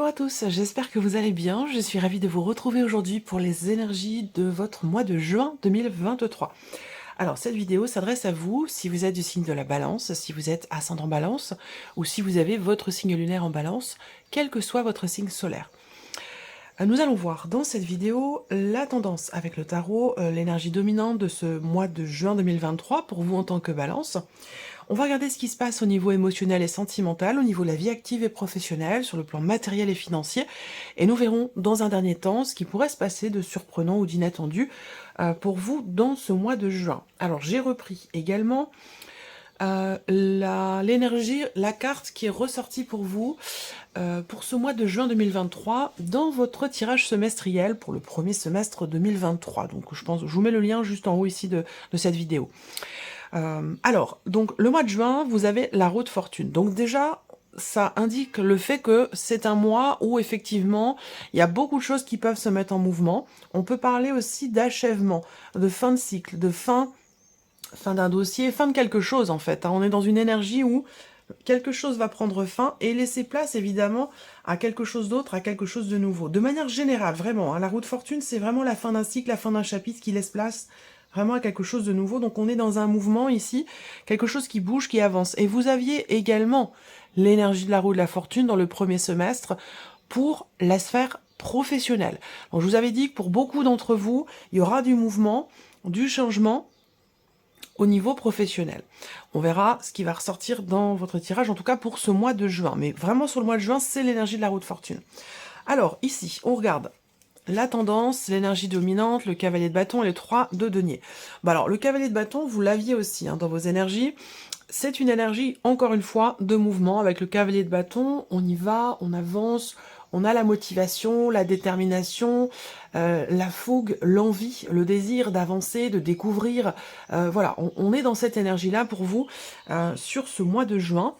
Bonjour à tous, j'espère que vous allez bien. Je suis ravie de vous retrouver aujourd'hui pour les énergies de votre mois de juin 2023. Alors, cette vidéo s'adresse à vous si vous êtes du signe de la balance, si vous êtes ascendant balance, ou si vous avez votre signe lunaire en balance, quel que soit votre signe solaire. Nous allons voir dans cette vidéo la tendance avec le tarot, l'énergie dominante de ce mois de juin 2023 pour vous en tant que balance. On va regarder ce qui se passe au niveau émotionnel et sentimental, au niveau de la vie active et professionnelle, sur le plan matériel et financier. Et nous verrons dans un dernier temps ce qui pourrait se passer de surprenant ou d'inattendu pour vous dans ce mois de juin. Alors j'ai repris également l'énergie, la carte qui est ressortie pour vous pour ce mois de juin 2023 dans votre tirage semestriel pour le premier semestre 2023. Donc je vous mets le lien juste en haut ici de cette vidéo. Alors, donc le mois de juin, vous avez la roue de fortune. Donc déjà, ça indique le fait que c'est un mois où effectivement, il y a beaucoup de choses qui peuvent se mettre en mouvement. On peut parler aussi d'achèvement, de fin de cycle, de fin d'un dossier, fin de quelque chose en fait. On est dans une énergie où quelque chose va prendre fin et laisser place évidemment à quelque chose d'autre, à quelque chose de nouveau. De manière générale, vraiment, la roue de fortune, c'est vraiment la fin d'un cycle, la fin d'un chapitre qui laisse place vraiment à quelque chose de nouveau. Donc on est dans un mouvement ici, quelque chose qui bouge, qui avance. Et vous aviez également l'énergie de la roue de la fortune dans le premier semestre pour la sphère professionnelle. Donc je vous avais dit que pour beaucoup d'entre vous, il y aura du mouvement, du changement au niveau professionnel. On verra ce qui va ressortir dans votre tirage, en tout cas pour ce mois de juin. Mais vraiment sur le mois de juin, c'est l'énergie de la roue de fortune. Alors ici, on regarde la tendance, l'énergie dominante, le cavalier de bâton et les 3 de denier. Alors, le cavalier de bâton, vous l'aviez aussi dans vos énergies. C'est une énergie, encore une fois, de mouvement. Avec le cavalier de bâton, on y va, on avance, on a la motivation, la détermination, la fougue, l'envie, le désir d'avancer, de découvrir. Voilà, on est dans cette énergie-là pour vous sur ce mois de juin.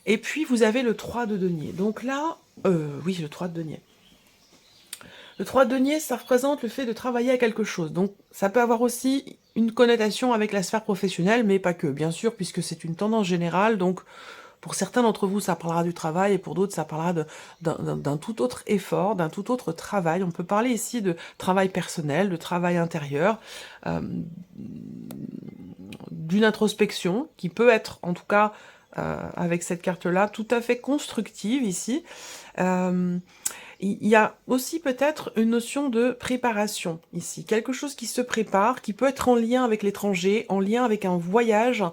Et puis, vous avez le 3 de denier. Donc là, oui, le 3 de denier. Le 3 de denier, ça représente le fait de travailler à quelque chose. Donc, ça peut avoir aussi une connotation avec la sphère professionnelle, mais pas que, bien sûr, puisque c'est une tendance générale. Donc, pour certains d'entre vous, ça parlera du travail, et pour d'autres, ça parlera d'un tout autre effort, d'un tout autre travail. On peut parler ici de travail personnel, de travail intérieur, d'une introspection, qui peut être, en tout cas, avec cette carte-là, tout à fait constructive ici. Il y a aussi peut-être une notion de préparation ici, quelque chose qui se prépare, qui peut être en lien avec l'étranger, en lien avec un voyage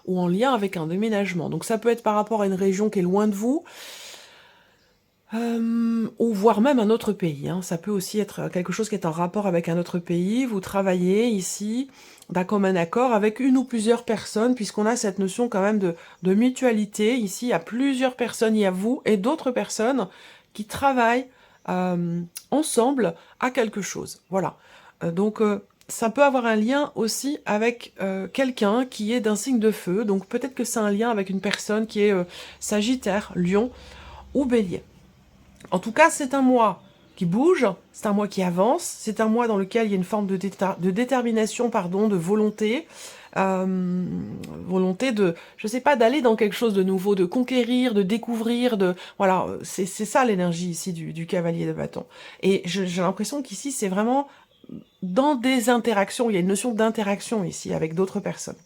ou en lien avec un déménagement. Donc ça peut être par rapport à une région qui est loin de vous, ou voire même un autre pays. Ça peut aussi être quelque chose qui est en rapport avec un autre pays. Vous travaillez ici d'un commun accord avec une ou plusieurs personnes, puisqu'on a cette notion quand même de mutualité. Ici, il y a plusieurs personnes, il y a vous et d'autres personnes qui travaillent ensemble à quelque chose. Voilà. Donc, ça peut avoir un lien aussi avec quelqu'un qui est d'un signe de feu. Donc, peut-être que c'est un lien avec une personne qui est Sagittaire, Lion ou Bélier. En tout cas, c'est un mois qui bouge, c'est un mois qui avance, c'est un mois dans lequel il y a une forme de détermination, pardon, de volonté, volonté de, je sais pas, d'aller dans quelque chose de nouveau, de conquérir, de découvrir, voilà, c'est ça l'énergie ici du cavalier de bâton. Et j'ai l'impression qu'ici, c'est vraiment dans des interactions, il y a une notion d'interaction ici avec d'autres personnes.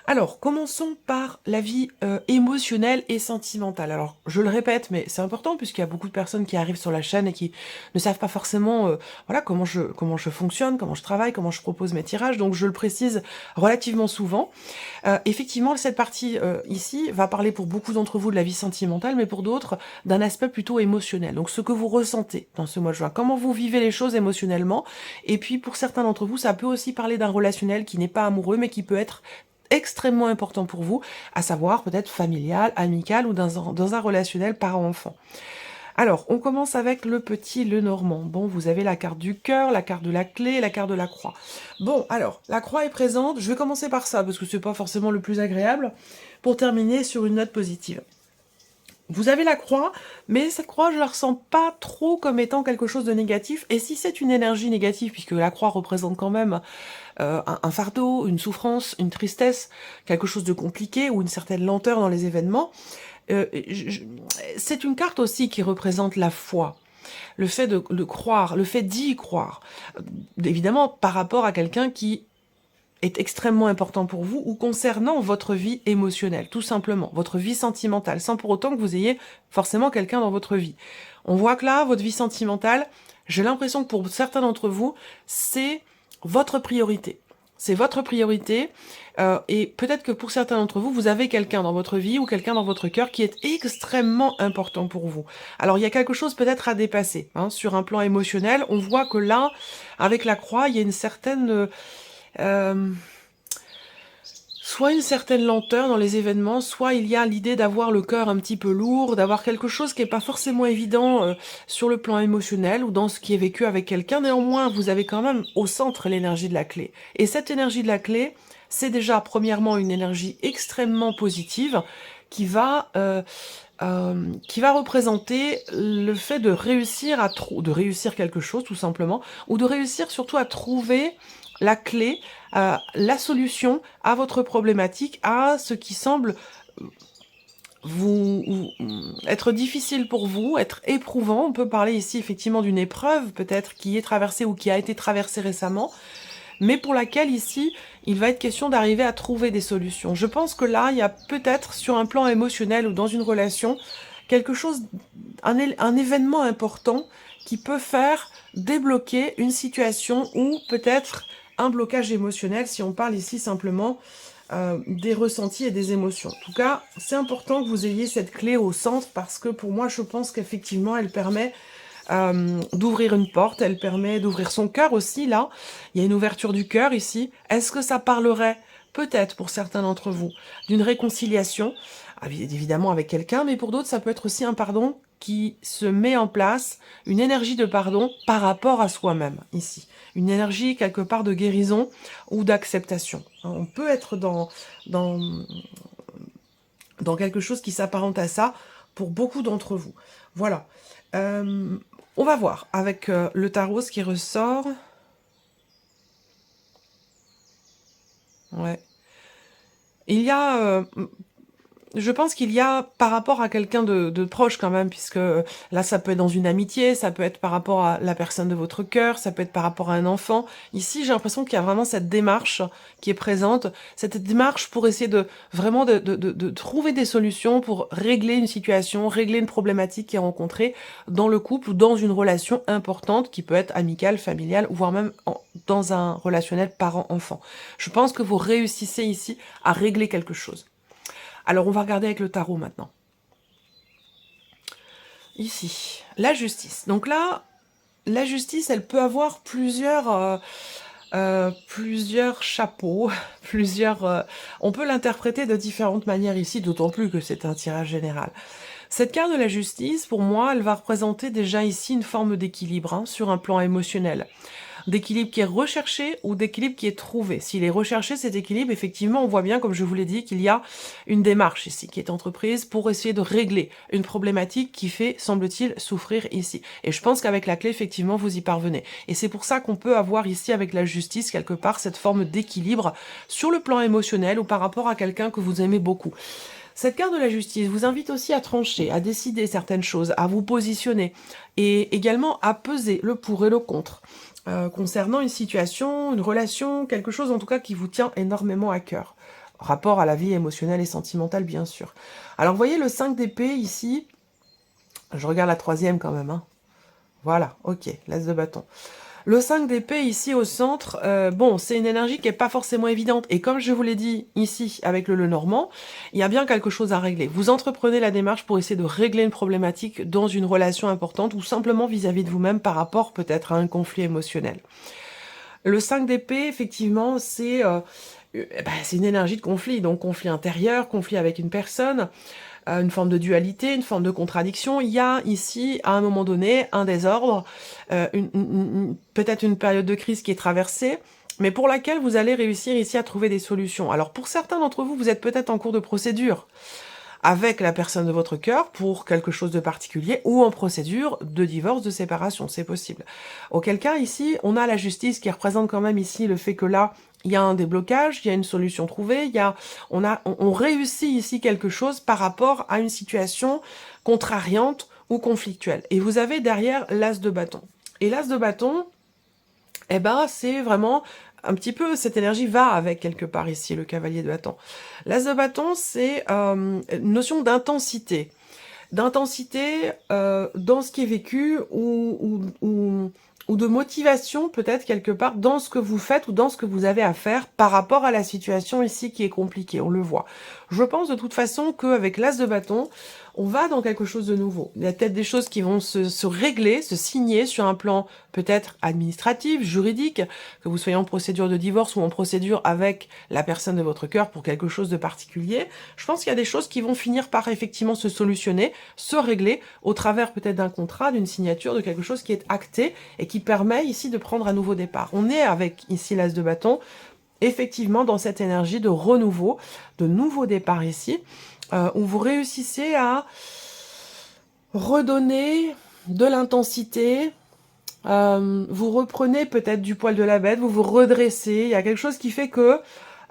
Alors, commençons par la vie émotionnelle et sentimentale. Alors, je le répète, mais c'est important puisqu'il y a beaucoup de personnes qui arrivent sur la chaîne et qui ne savent pas forcément voilà, comment je fonctionne, comment je travaille, comment je propose mes tirages. Donc, je le précise relativement souvent. Effectivement, cette partie ici va parler pour beaucoup d'entre vous de la vie sentimentale, mais pour d'autres, d'un aspect plutôt émotionnel. Donc, ce que vous ressentez dans ce mois de juin, comment vous vivez les choses émotionnellement. Et puis, pour certains d'entre vous, ça peut aussi parler d'un relationnel qui n'est pas amoureux, mais qui peut être extrêmement important pour vous, à savoir peut-être familial, amical ou dans un relationnel parent-enfant. Alors, on commence avec le petit Lenormand. Bon, vous avez la carte du cœur, la carte de la clé, la carte de la croix. Bon, alors, la croix est présente. Je vais commencer par ça, parce que c'est pas forcément le plus agréable, pour terminer sur une note positive. Vous avez la croix, mais cette croix, je la ressens pas trop comme étant quelque chose de négatif. Et si c'est une énergie négative, puisque la croix représente quand même un fardeau, une souffrance, une tristesse, quelque chose de compliqué ou une certaine lenteur dans les événements, C'est une carte aussi qui représente la foi, le fait de croire, le fait d'y croire. Évidemment, par rapport à quelqu'un qui est extrêmement important pour vous ou concernant votre vie émotionnelle, tout simplement, votre vie sentimentale, sans pour autant que vous ayez forcément quelqu'un dans votre vie. On voit que là, votre vie sentimentale, j'ai l'impression que pour certains d'entre vous, c'est votre priorité. C'est votre priorité et peut-être que pour certains d'entre vous, vous avez quelqu'un dans votre vie ou quelqu'un dans votre cœur qui est extrêmement important pour vous. Alors il y a quelque chose peut-être à dépasser hein, sur un plan émotionnel. On voit que là, avec la croix, il y a une certaine... soit une certaine lenteur dans les événements, soit il y a l'idée d'avoir le cœur un petit peu lourd, d'avoir quelque chose qui n'est pas forcément évident sur le plan émotionnel ou dans ce qui est vécu avec quelqu'un. Néanmoins, vous avez quand même au centre l'énergie de la clé. Et cette énergie de la clé, c'est déjà premièrement une énergie extrêmement positive qui va représenter le fait de réussir de réussir quelque chose tout simplement, ou de réussir surtout à trouver la clé, la solution à votre problématique, à ce qui semble être difficile pour vous, être éprouvant. On peut parler ici effectivement d'une épreuve peut-être qui est traversée ou qui a été traversée récemment, mais pour laquelle ici, il va être question d'arriver à trouver des solutions. Je pense que là, il y a peut-être sur un plan émotionnel ou dans une relation, quelque chose, un événement important qui peut faire débloquer une situation ou peut-être un blocage émotionnel, si on parle ici simplement des ressentis et des émotions. En tout cas, c'est important que vous ayez cette clé au centre parce que pour moi, je pense qu'effectivement, elle permet d'ouvrir une porte, elle permet d'ouvrir son cœur aussi, là. Il y a une ouverture du cœur ici. Est-ce que ça parlerait, peut-être pour certains d'entre vous, d'une réconciliation, évidemment avec quelqu'un, mais pour d'autres, ça peut être aussi un pardon qui se met en place, une énergie de pardon par rapport à soi-même, ici. Une énergie quelque part de guérison ou d'acceptation. On peut être dans quelque chose qui s'apparente à ça pour beaucoup d'entre vous. Voilà. On va voir avec le tarot ce qui ressort. Ouais. Il y a... je pense qu'il y a, par rapport à quelqu'un de proche quand même, puisque là, ça peut être dans une amitié, ça peut être par rapport à la personne de votre cœur, ça peut être par rapport à un enfant. Ici, j'ai l'impression qu'il y a vraiment cette démarche qui est présente, cette démarche pour essayer de trouver des solutions pour régler une situation, régler une problématique qui est rencontrée dans le couple ou dans une relation importante qui peut être amicale, familiale, voire même dans un relationnel parent-enfant. Je pense que vous réussissez ici à régler quelque chose. Alors, on va regarder avec le tarot maintenant. Ici, la justice. Donc là, la justice, elle peut avoir plusieurs chapeaux, on peut l'interpréter de différentes manières ici, d'autant plus que c'est un tirage général. Cette carte de la justice, pour moi, elle va représenter déjà ici une forme d'équilibre sur un plan émotionnel. D'équilibre qui est recherché ou d'équilibre qui est trouvé. S'il est recherché, cet équilibre, effectivement, on voit bien, comme je vous l'ai dit, qu'il y a une démarche ici qui est entreprise pour essayer de régler une problématique qui fait, semble-t-il, souffrir ici. Et je pense qu'avec la clé, effectivement, vous y parvenez. Et c'est pour ça qu'on peut avoir ici, avec la justice, quelque part, cette forme d'équilibre sur le plan émotionnel ou par rapport à quelqu'un que vous aimez beaucoup. Cette carte de la justice vous invite aussi à trancher, à décider certaines choses, à vous positionner et également à peser le pour et le contre. Concernant une situation, une relation, quelque chose en tout cas qui vous tient énormément à cœur. Rapport à la vie émotionnelle et sentimentale, bien sûr. Alors, vous voyez le 5 d'épée ici. Je regarde la troisième quand même. Voilà, ok, l'as de bâton. Le 5 d'épée ici au centre, bon, c'est une énergie qui n'est pas forcément évidente. Et comme je vous l'ai dit ici avec le Lenormand, il y a bien quelque chose à régler. Vous entreprenez la démarche pour essayer de régler une problématique dans une relation importante ou simplement vis-à-vis de vous-même par rapport peut-être à un conflit émotionnel. Le 5 d'épée, effectivement, c'est une énergie de conflit. Donc conflit intérieur, conflit avec une personne, une forme de dualité, une forme de contradiction. Il y a ici, à un moment donné, un désordre, peut-être une période de crise qui est traversée, mais pour laquelle vous allez réussir ici à trouver des solutions. Alors pour certains d'entre vous, vous êtes peut-être en cours de procédure avec la personne de votre cœur pour quelque chose de particulier ou en procédure de divorce, de séparation, c'est possible. Auquel cas, ici, on a la justice qui représente quand même ici le fait que là, il y a un déblocage, il y a une solution trouvée, on réussit ici quelque chose par rapport à une situation contrariante ou conflictuelle. Et vous avez derrière l'as de bâton. Et l'as de bâton, eh ben, c'est vraiment un petit peu, cette énergie va avec quelque part ici, le cavalier de bâton. L'as de bâton, c'est une notion d'intensité. D'intensité dans ce qui est vécu ou de motivation peut-être quelque part dans ce que vous faites ou dans ce que vous avez à faire par rapport à la situation ici qui est compliquée, on le voit. Je pense de toute façon qu'avec l'as de bâton, on va dans quelque chose de nouveau. Il y a peut-être des choses qui vont se régler, se signer sur un plan peut-être administratif, juridique, que vous soyez en procédure de divorce ou en procédure avec la personne de votre cœur pour quelque chose de particulier. Je pense qu'il y a des choses qui vont finir par effectivement se solutionner, se régler au travers peut-être d'un contrat, d'une signature, de quelque chose qui est acté et qui permet ici de prendre un nouveau départ. On est avec ici l'as de bâton, effectivement dans cette énergie de renouveau, de nouveau départ ici, où vous réussissez à redonner de l'intensité, vous reprenez peut-être du poil de la bête, vous vous redressez, il y a quelque chose qui fait que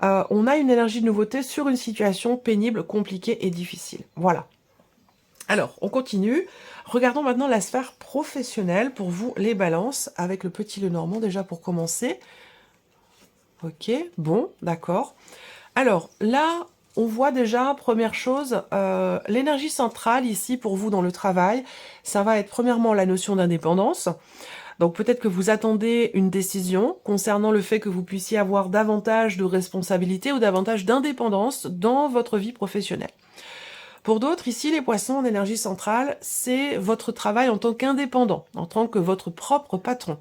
on a une énergie de nouveauté sur une situation pénible, compliquée et difficile. Voilà. Alors, on continue. Regardons maintenant la sphère professionnelle pour vous, les balances, avec le petit Lenormand déjà pour commencer. Ok, bon, d'accord. Alors, là, on voit déjà, première chose, l'énergie centrale ici pour vous dans le travail, ça va être premièrement la notion d'indépendance. Donc peut-être que vous attendez une décision concernant le fait que vous puissiez avoir davantage de responsabilité ou davantage d'indépendance dans votre vie professionnelle. Pour d'autres, ici, les poissons en énergie centrale, c'est votre travail en tant qu'indépendant, en tant que votre propre patron.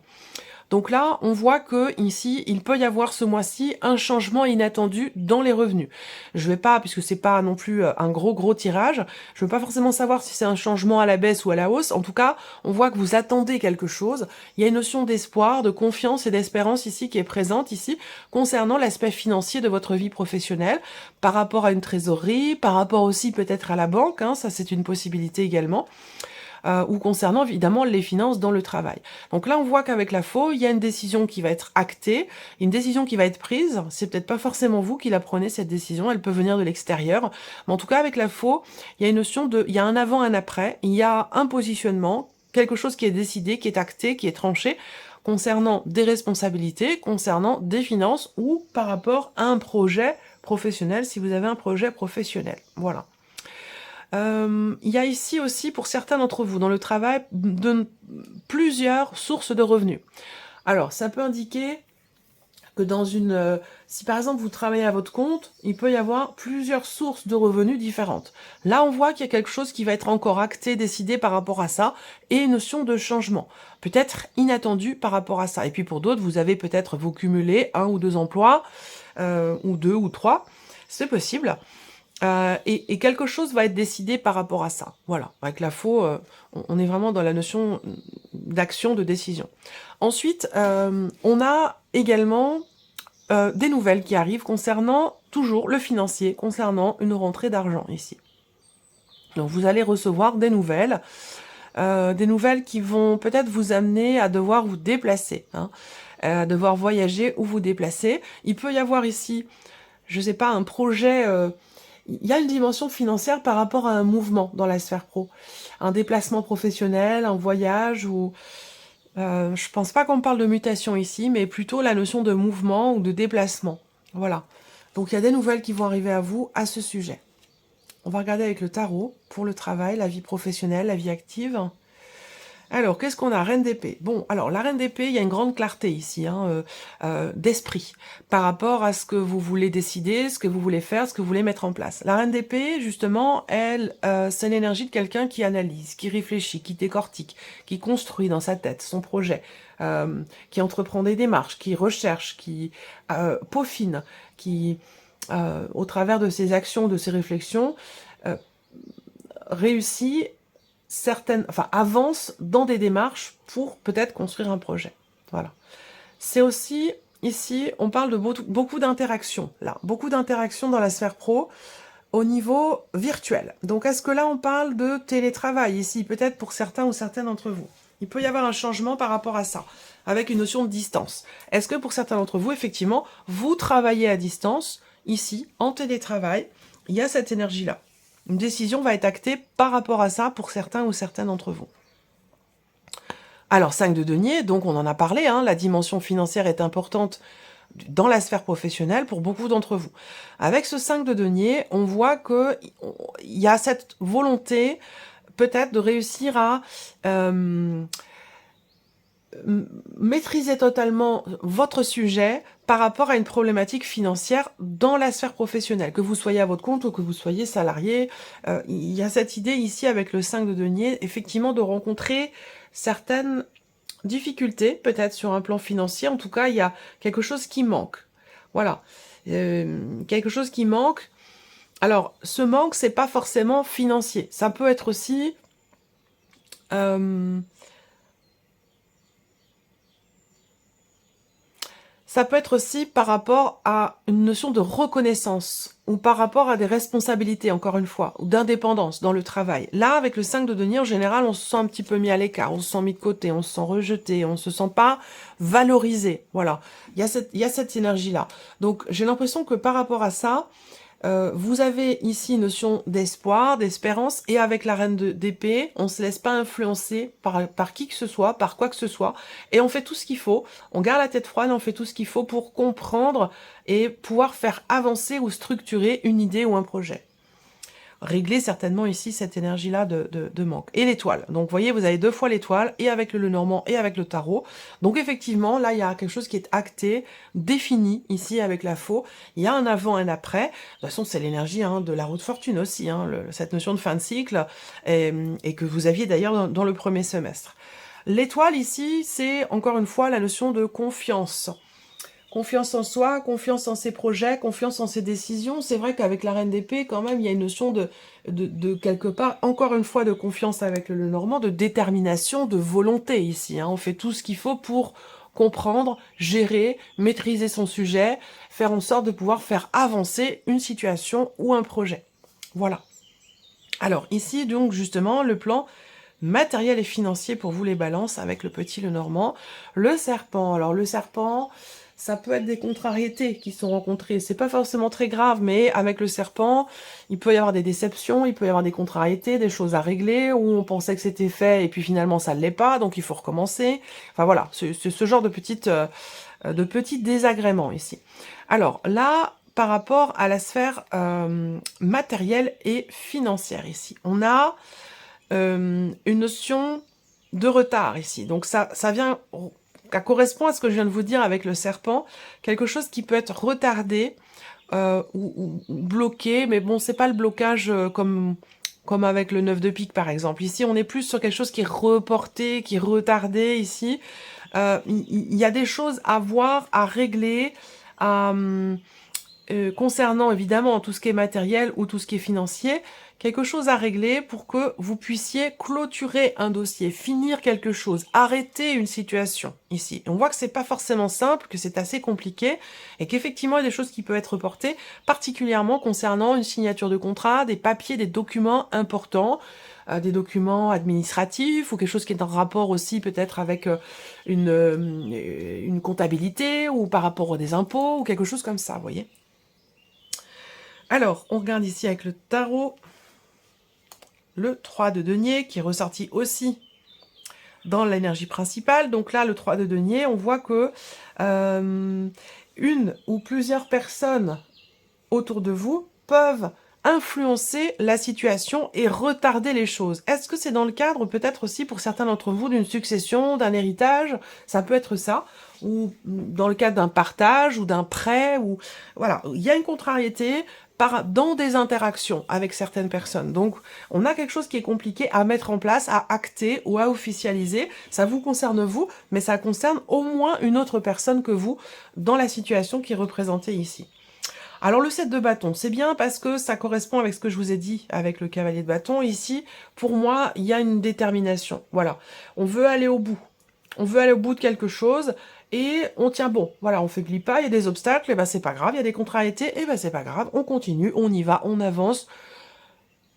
Donc là, on voit que ici, il peut y avoir ce mois-ci un changement inattendu dans les revenus. Je vais pas, puisque c'est pas non plus un gros tirage, je veux pas forcément savoir si c'est un changement à la baisse ou à la hausse. En tout cas, on voit que vous attendez quelque chose. Il y a une notion d'espoir, de confiance et d'espérance ici qui est présente ici concernant l'aspect financier de votre vie professionnelle par rapport à une trésorerie, par rapport aussi peut-être à la banque, hein, ça c'est une possibilité également. Ou concernant évidemment les finances dans le travail. Donc là, on voit qu'avec la faux, il y a une décision qui va être actée, une décision qui va être prise. C'est peut-être pas forcément vous qui la prenez, cette décision, elle peut venir de l'extérieur. Mais en tout cas, avec la faux, il y a une notion il y a un avant, un après, il y a un positionnement, quelque chose qui est décidé, qui est acté, qui est tranché, concernant des responsabilités, concernant des finances ou par rapport à un projet professionnel, si vous avez un projet professionnel. Voilà. Il y a ici aussi, pour certains d'entre vous, dans le travail, plusieurs sources de revenus. Alors, ça peut indiquer que si par exemple vous travaillez à votre compte, il peut y avoir plusieurs sources de revenus différentes. Là, on voit qu'il y a quelque chose qui va être encore acté, décidé par rapport à ça, et une notion de changement, peut-être inattendu par rapport à ça. Et puis pour d'autres, vous avez peut-être vous cumulez 1 ou 2 emplois, ou 2 ou 3, c'est possible. Et quelque chose va être décidé par rapport à ça. Voilà, avec la faux, on est vraiment dans la notion d'action, de décision. Ensuite, on a également des nouvelles qui arrivent concernant toujours le financier, concernant une rentrée d'argent ici. Donc vous allez recevoir des nouvelles qui vont peut-être vous amener à devoir vous déplacer, hein, à devoir voyager ou vous déplacer. Il peut y avoir ici, je sais pas, un projet... il y a une dimension financière par rapport à un mouvement dans la sphère pro. Un déplacement professionnel, un voyage ou... je pense pas qu'on parle de mutation ici, mais plutôt la notion de mouvement ou de déplacement. Voilà. Donc il y a des nouvelles qui vont arriver à vous à ce sujet. On va regarder avec le tarot pour le travail, la vie professionnelle, la vie active. Alors, qu'est-ce qu'on a? Reine d'épée. Bon, alors, la reine d'épée, il y a une grande clarté ici, hein, d'esprit, par rapport à ce que vous voulez décider, ce que vous voulez faire, ce que vous voulez mettre en place. La reine d'épée, justement, elle, c'est l'énergie de quelqu'un qui analyse, qui réfléchit, qui décortique, qui construit dans sa tête son projet, qui entreprend des démarches, qui recherche, qui peaufine, qui, au travers de ses actions, de ses réflexions, réussit avance dans des démarches pour peut-être construire un projet. Voilà. C'est aussi, ici, on parle de beaucoup d'interactions, là. Beaucoup d'interactions dans la sphère pro au niveau virtuel. Donc, est-ce que là, on parle de télétravail, ici, peut-être pour certains ou certaines d'entre vous? Il peut y avoir un changement par rapport à ça, avec une notion de distance. Est-ce que pour certains d'entre vous, effectivement, vous travaillez à distance, ici, en télétravail, il y a cette énergie-là. Une décision va être actée par rapport à ça pour certains ou certaines d'entre vous. Alors, 5 de denier, donc on en a parlé, hein, la dimension financière est importante dans la sphère professionnelle pour beaucoup d'entre vous. Avec ce 5 de denier, on voit qu'il y a cette volonté peut-être de réussir à maîtriser totalement votre sujet par rapport à une problématique financière dans la sphère professionnelle, que vous soyez à votre compte ou que vous soyez salarié. Il y a cette idée ici avec le 5 de denier, effectivement, de rencontrer certaines difficultés, peut-être sur un plan financier. En tout cas, il y a quelque chose qui manque. Voilà. Quelque chose qui manque. Alors, ce manque, c'est pas forcément financier. Ça peut être aussi... ça peut être aussi par rapport à une notion de reconnaissance ou par rapport à des responsabilités, encore une fois, ou d'indépendance dans le travail. Là, avec le 5 de denier, en général, on se sent un petit peu mis à l'écart, on se sent mis de côté, on se sent rejeté, on se sent pas valorisé. Voilà, il y a cette énergie-là. Donc, j'ai l'impression que par rapport à ça, vous avez ici une notion d'espoir, d'espérance, et avec la reine d'épée, on se laisse pas influencer par qui que ce soit, par quoi que ce soit, et on fait tout ce qu'il faut, on garde la tête froide, on fait tout ce qu'il faut pour comprendre et pouvoir faire avancer ou structurer une idée ou un projet. Régler certainement ici cette énergie-là de manque. Et l'étoile. Donc, vous voyez, vous avez 2 fois l'étoile, et avec le Lenormand, et avec le tarot. Donc, effectivement, là, il y a quelque chose qui est acté, défini, ici, avec la faux. Il y a un avant, un après. De toute façon, c'est l'énergie de la roue de fortune aussi, cette notion de fin de cycle, et que vous aviez d'ailleurs dans le premier semestre. L'étoile, ici, c'est, encore une fois, la notion de confiance. Confiance en soi, confiance en ses projets, confiance en ses décisions. C'est vrai qu'avec la reine d'épée, quand même, il y a une notion de quelque part, encore une fois, de confiance avec le Lenormand, de détermination, de volonté ici. On fait tout ce qu'il faut pour comprendre, gérer, maîtriser son sujet, faire en sorte de pouvoir faire avancer une situation ou un projet. Voilà. Alors ici, donc, justement, le plan matériel et financier pour vous les balances avec le petit Lenormand. Le serpent. Alors le serpent... ça peut être des contrariétés qui sont rencontrées. C'est pas forcément très grave, mais avec le serpent, il peut y avoir des déceptions, il peut y avoir des contrariétés, des choses à régler, où on pensait que c'était fait et puis finalement ça ne l'est pas, donc il faut recommencer. Enfin voilà, c'est ce genre de petits désagréments ici. Alors là, par rapport à la sphère matérielle et financière ici, on a une notion de retard ici. Donc ça vient... ça correspond à ce que je viens de vous dire avec le serpent, quelque chose qui peut être retardé ou bloqué, mais bon, c'est pas le blocage comme avec le 9 de pique par exemple. Ici, on est plus sur quelque chose qui est reporté, qui est retardé ici. Il y a des choses à voir, à régler, concernant évidemment tout ce qui est matériel ou tout ce qui est financier, quelque chose à régler pour que vous puissiez clôturer un dossier, finir quelque chose, arrêter une situation ici. On voit que c'est pas forcément simple, que c'est assez compliqué et qu'effectivement il y a des choses qui peuvent être reportées, particulièrement concernant une signature de contrat, des papiers, des documents importants, des documents administratifs ou quelque chose qui est en rapport aussi peut-être avec une comptabilité ou par rapport à des impôts ou quelque chose comme ça, vous voyez. Alors, on regarde ici avec le tarot, le 3 de denier, qui est ressorti aussi dans l'énergie principale. Donc là, le 3 de denier, on voit que une ou plusieurs personnes autour de vous peuvent influencer la situation et retarder les choses. Est-ce que c'est dans le cadre, peut-être aussi pour certains d'entre vous, d'une succession, d'un héritage? Ça peut être ça. Ou dans le cadre d'un partage ou d'un prêt. Ou voilà, il y a une contrariété dans des interactions avec certaines personnes. Donc, on a quelque chose qui est compliqué à mettre en place, à acter ou à officialiser. Ça vous concerne vous, mais ça concerne au moins une autre personne que vous dans la situation qui est représentée ici. Alors le 7 de bâton, c'est bien parce que ça correspond avec ce que je vous ai dit avec le cavalier de bâton. Ici, pour moi, il y a une détermination. Voilà, on veut aller au bout. On veut aller au bout de quelque chose et on tient bon. Voilà, on faiblit pas, il y a des obstacles, et ben c'est pas grave, il y a des contrariétés, et ben c'est pas grave, on continue, on y va, on avance.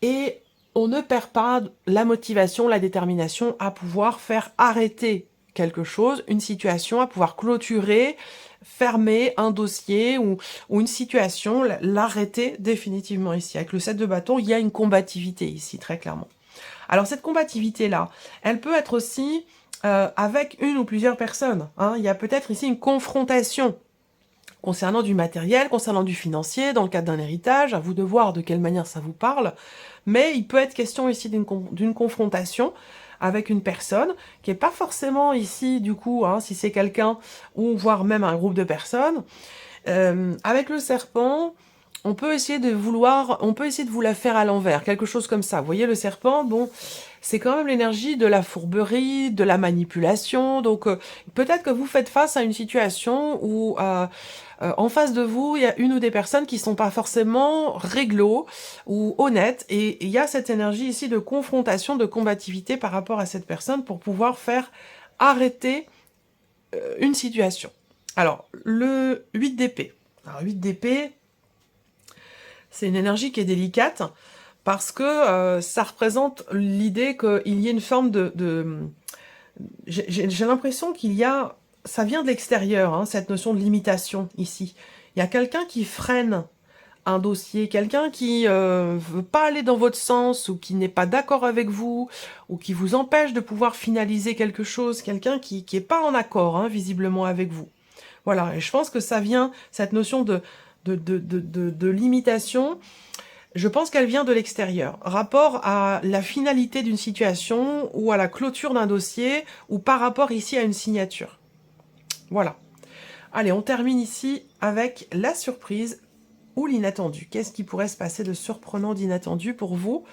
Et on ne perd pas la motivation, la détermination à pouvoir faire arrêter quelque chose, une situation, à pouvoir clôturer, fermer un dossier ou une situation, l'arrêter définitivement ici. Avec le 7 de bâton, il y a une combativité ici, très clairement. Alors cette combativité-là, elle peut être aussi avec une ou plusieurs personnes. Hein. Il y a peut-être ici une confrontation concernant du matériel, concernant du financier, dans le cadre d'un héritage, à vous de voir de quelle manière ça vous parle, mais il peut être question ici d'une confrontation avec une personne, qui n'est pas forcément ici, du coup, hein, si c'est quelqu'un, ou voire même un groupe de personnes. Avec le serpent, on peut essayer de vous la faire à l'envers, quelque chose comme ça. Vous voyez, le serpent, bon, c'est quand même l'énergie de la fourberie, de la manipulation, donc peut-être que vous faites face à une situation où en face de vous, il y a une ou des personnes qui sont pas forcément réglo ou honnêtes, et il y a cette énergie ici de confrontation, de combativité par rapport à cette personne pour pouvoir faire arrêter une situation. Alors, le 8 d'épée. Alors, 8 d'épée, c'est une énergie qui est délicate parce que ça représente l'idée qu'il y ait une forme j'ai l'impression qu'il y a... Ça vient de l'extérieur, hein, cette notion de limitation, ici. Il y a quelqu'un qui freine un dossier, quelqu'un qui veut pas aller dans votre sens, ou qui n'est pas d'accord avec vous, ou qui vous empêche de pouvoir finaliser quelque chose, quelqu'un qui est pas en accord, hein, visiblement, avec vous. Voilà, et je pense que ça vient, cette notion de limitation, je pense qu'elle vient de l'extérieur. Rapport à la finalité d'une situation, ou à la clôture d'un dossier, ou par rapport ici à une signature. Voilà. Allez, on termine ici avec la surprise ou l'inattendu. Qu'est-ce qui pourrait se passer de surprenant, d'inattendu pour vous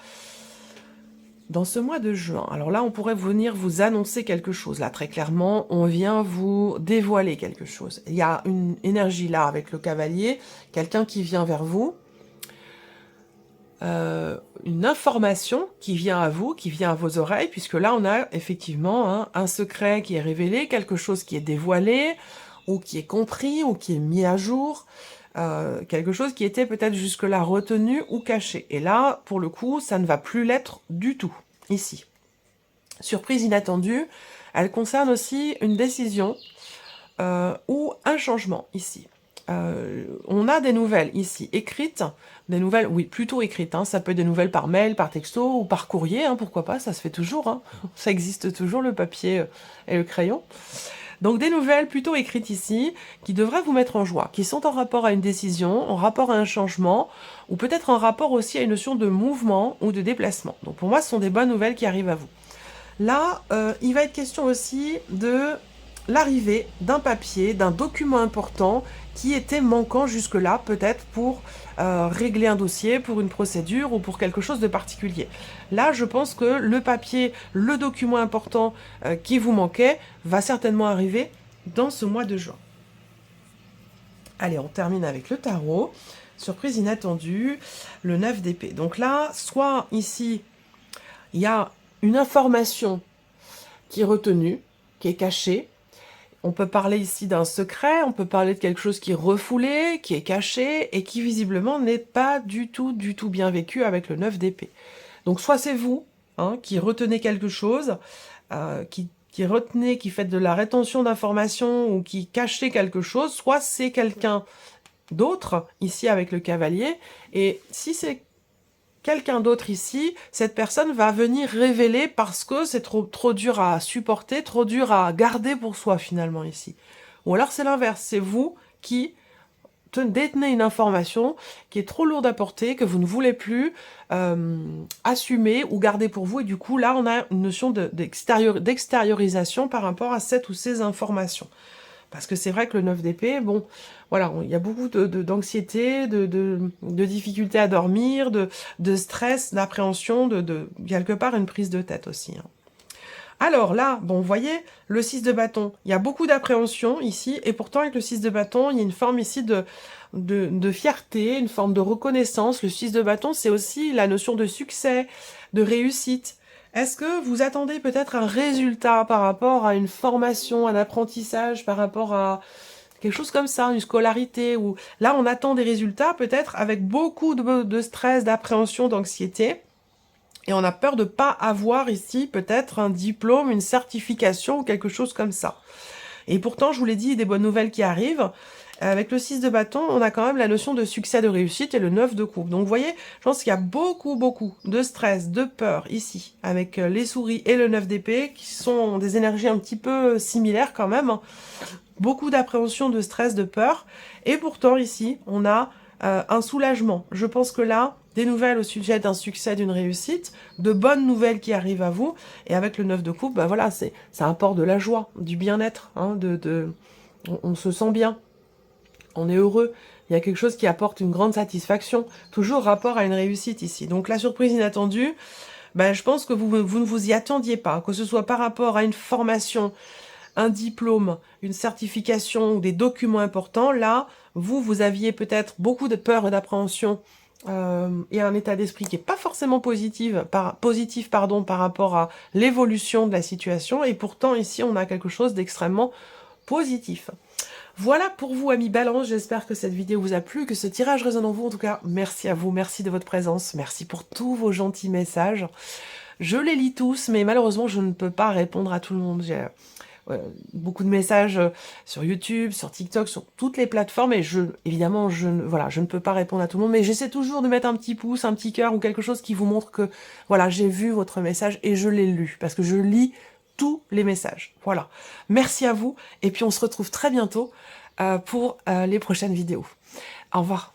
dans ce mois de juin? Alors là, on pourrait venir vous annoncer quelque chose. Là, très clairement, on vient vous dévoiler quelque chose. Il y a une énergie là avec le cavalier, quelqu'un qui vient vers vous, une information qui vient à vous, qui vient à vos oreilles, puisque là, on a effectivement hein, un secret qui est révélé, quelque chose qui est dévoilé, ou qui est compris, ou qui est mis à jour, quelque chose qui était peut-être jusque-là retenu ou caché. Et là, pour le coup, ça ne va plus l'être du tout, ici. Surprise inattendue, elle concerne aussi une décision ou un changement, ici. On a des nouvelles ici, écrites, des nouvelles, oui, plutôt écrites, hein, ça peut être des nouvelles par mail, par texto ou par courrier, hein, pourquoi pas, ça se fait toujours, hein, ça existe toujours, le papier et le crayon. Donc des nouvelles plutôt écrites ici, qui devraient vous mettre en joie, qui sont en rapport à une décision, en rapport à un changement, ou peut-être en rapport aussi à une notion de mouvement ou de déplacement. Donc pour moi, ce sont des bonnes nouvelles qui arrivent à vous. Là, il va être question aussi de l'arrivée d'un papier, d'un document important qui était manquant jusque-là, peut-être pour régler un dossier, pour une procédure ou pour quelque chose de particulier. Là, je pense que le papier, le document important qui vous manquait, va certainement arriver dans ce mois de juin. Allez, on termine avec le tarot. Surprise inattendue, le 9 d'épée. Donc là, soit ici, il y a une information qui est retenue, qui est cachée. On peut parler ici d'un secret, on peut parler de quelque chose qui est refoulé, qui est caché, et qui visiblement n'est pas du tout bien vécu avec le 9 d'épée. Donc soit c'est vous hein, qui retenez quelque chose, qui retenez, qui faites de la rétention d'informations, ou qui cachez quelque chose, soit c'est quelqu'un d'autre, ici avec le cavalier, et si c'est quelqu'un d'autre ici, cette personne va venir révéler parce que c'est trop dur à supporter, trop dur à garder pour soi finalement ici. Ou alors c'est l'inverse, c'est vous qui détenez une information qui est trop lourde à porter, que vous ne voulez plus assumer ou garder pour vous, et du coup là on a une notion d'extériorisation par rapport à cette ou ces informations. Parce que c'est vrai que le 9 d'épée, bon, voilà, il y a beaucoup d'anxiété, de difficultés à dormir, de stress, d'appréhension, de quelque part une prise de tête aussi. Hein. Alors là, bon, vous voyez, le 6 de bâton, il y a beaucoup d'appréhension ici, et pourtant avec le 6 de bâton, il y a une forme ici de fierté, une forme de reconnaissance. Le 6 de bâton, c'est aussi la notion de succès, de réussite. Est-ce que vous attendez peut-être un résultat par rapport à une formation, un apprentissage, par rapport à quelque chose comme ça, une scolarité, ou là on attend des résultats peut-être avec beaucoup de stress, d'appréhension, d'anxiété. Et on a peur de pas avoir ici peut-être un diplôme, une certification ou quelque chose comme ça. Et pourtant, je vous l'ai dit, des bonnes nouvelles qui arrivent. Avec le 6 de bâton, on a quand même la notion de succès, de réussite et le 9 de coupe. Donc vous voyez, je pense qu'il y a beaucoup de stress, de peur ici, avec les souris et le 9 d'épée, qui sont des énergies un petit peu similaires quand même. Beaucoup d'appréhension, de stress, de peur. Et pourtant ici, on a un soulagement. Je pense que là, des nouvelles au sujet d'un succès, d'une réussite, de bonnes nouvelles qui arrivent à vous. Et avec le 9 de coupe, ben voilà, ça apporte de la joie, du bien-être, hein, on se sent bien. On est heureux, il y a quelque chose qui apporte une grande satisfaction, toujours rapport à une réussite ici. Donc la surprise inattendue, ben, je pense que vous ne vous y attendiez pas, que ce soit par rapport à une formation, un diplôme, une certification ou des documents importants. Là, vous aviez peut-être beaucoup de peur et d'appréhension et un état d'esprit qui n'est pas forcément positif par rapport à l'évolution de la situation. Et pourtant, ici, on a quelque chose d'extrêmement positif. Voilà pour vous, amis Balance, j'espère que cette vidéo vous a plu, que ce tirage résonne en vous. En tout cas, merci à vous, merci de votre présence, merci pour tous vos gentils messages. Je les lis tous, mais malheureusement, je ne peux pas répondre à tout le monde. J'ai beaucoup de messages sur YouTube, sur TikTok, sur toutes les plateformes, et évidemment, je ne peux pas répondre à tout le monde, mais j'essaie toujours de mettre un petit pouce, un petit cœur, ou quelque chose qui vous montre que, voilà, j'ai vu votre message et je l'ai lu, parce que je lis tous les messages. Voilà. Merci à vous, et puis on se retrouve très bientôt pour les prochaines vidéos. Au revoir.